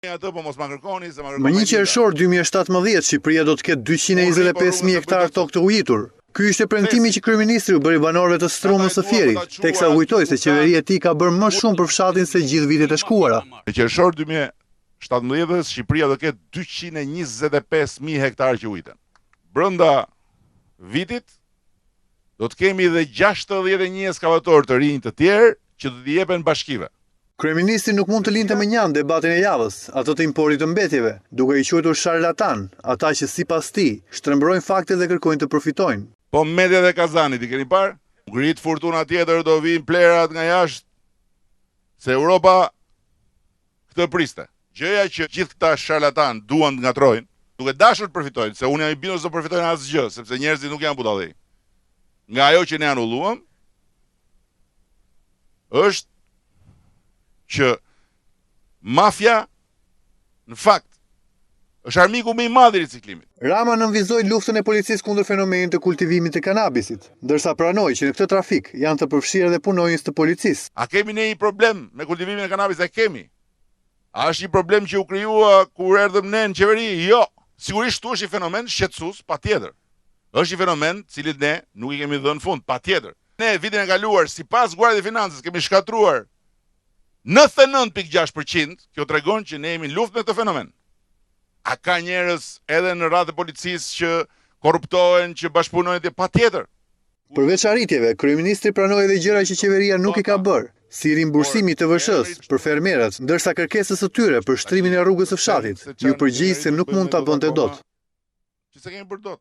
Më 1 qershor 2017, Shqipëria do të ketë 225.000 hektar tokë të ujitur. Ky ishte premtimi që kryeministri u bëri banorëve të Strumës së Fierit, teksa kujtoi se qeveria e tij ka bërë më shumë për fshatin se gjithë vitet e shkuara. Në qershor 2017, Shqipëria do ketë 225.000 hektar që ujiten. Brenda vitit do të kemi edhe 61 ekskavator të rinj të tjerë që do t'i jepen bashkive. Kryeministri nuk mund të linte më njanë debatin e javës, ato të importit të mbetjeve, duke i quajtur sharlatan, ata që sipas tij shtrembrojnë fakte dhe kërkojnë të përfitojnë. Po Media dhe Kazanit i keni parë? Ngrit fortuna tjetër, do vinë plerat nga jashtë, se Europa këtë priste. Gjëja që gjithë këta sharlatan duan të ngatrojnë, duke dashur të përfitojnë, se unë jam i bindur se do përfitojnë asgjë, sepse njerëzit nuk janë budallëk. Nga ajo që ne anulluam, është që mafia, në fakt, është armiku më i madh i riciklimit. Rama nënvizoi luftën e policisë kundër fenomenit të kultivimit të kanabisit, ndërsa pranoi që në këtë trafik janë të përfshirë edhe punonjës të policisë. A kemi ne një problem me kultivimin e kanabisit? A kemi? A është një problem që u krijua kur erdhëm ne në qeveri? Jo. Sigurisht tu është një fenomen shqetësues, patjetër. Është një fenomen cilit ne nuk i kemi dhënë fund, patjetër. Ne vitin e kaluar, sipas Guardias de Financës, kemi shkatruar 99.6%, kjo tregon që ne jemi në luftë me këtë fenomen. A ka njerëz edhe në radhë të policisë që korruptohen, që bashkëpunojnë, patjetër. Përveç arritjeve, kryeministri pranoi edhe gjëra që qeveria nuk i ka bërë, si rimbursimi të VSH-s për fermerët, ndërsa kërkesës së tyre për shtrimin e rrugës së fshatit, ju përgjigj se nuk mund ta bënte dot. Që se kemi bërë dot.